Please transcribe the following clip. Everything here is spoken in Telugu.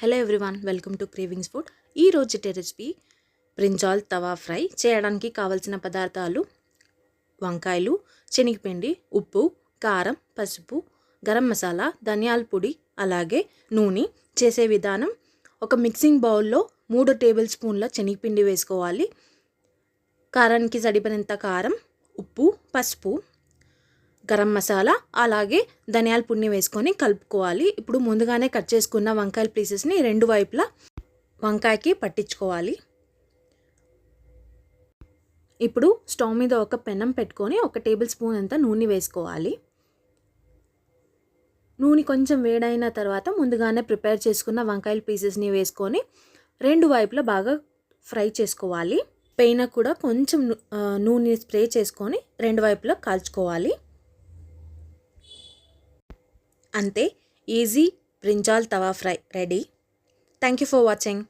Hello everyone, welcome to cravings food. ఈ రోజుటి రెసిపీ బ్రింజాల్ తవా ఫ్రై. చేయడానికి కావలసిన పదార్థాలు: వంకాయలు, శనగపిండి, ఉప్పు, కారం, పసుపు, గరం మసాలా, ధనియాల పొడి, అలాగే నూనె. చేసే విధానం: ఒక మిక్సింగ్ బౌల్లో 3 టేబుల్ స్పూన్ల శనగపిండి వేసుకోవాలి. కారానికి సరిపడినంత కారం, ఉప్పు, పసుపు, గరం మసాలా, అలాగే ధనియాల పొడిని వేసుకొని కలుపుకోవాలి. ఇప్పుడు ముందుగానే కట్ చేసుకున్న వంకాయల పీసెస్ని రెండు వైపులా వంకాయకి పట్టించుకోవాలి. ఇప్పుడు స్టవ్ మీద ఒక పెనం పెట్టుకొని 1 టేబుల్ స్పూన్ అంత నూనె వేసుకోవాలి. నూనె కొంచెం వేడైన తర్వాత ముందుగానే ప్రిపేర్ చేసుకున్న వంకాయల పీసెస్ని వేసుకొని రెండు వైపులా బాగా ఫ్రై చేసుకోవాలి. పైన కూడా కొంచెం నూనె స్ప్రే చేసుకొని రెండు వైపులా కాల్చుకోవాలి. అంతే, easy brinjal tawa fry ready. Thank you for watching.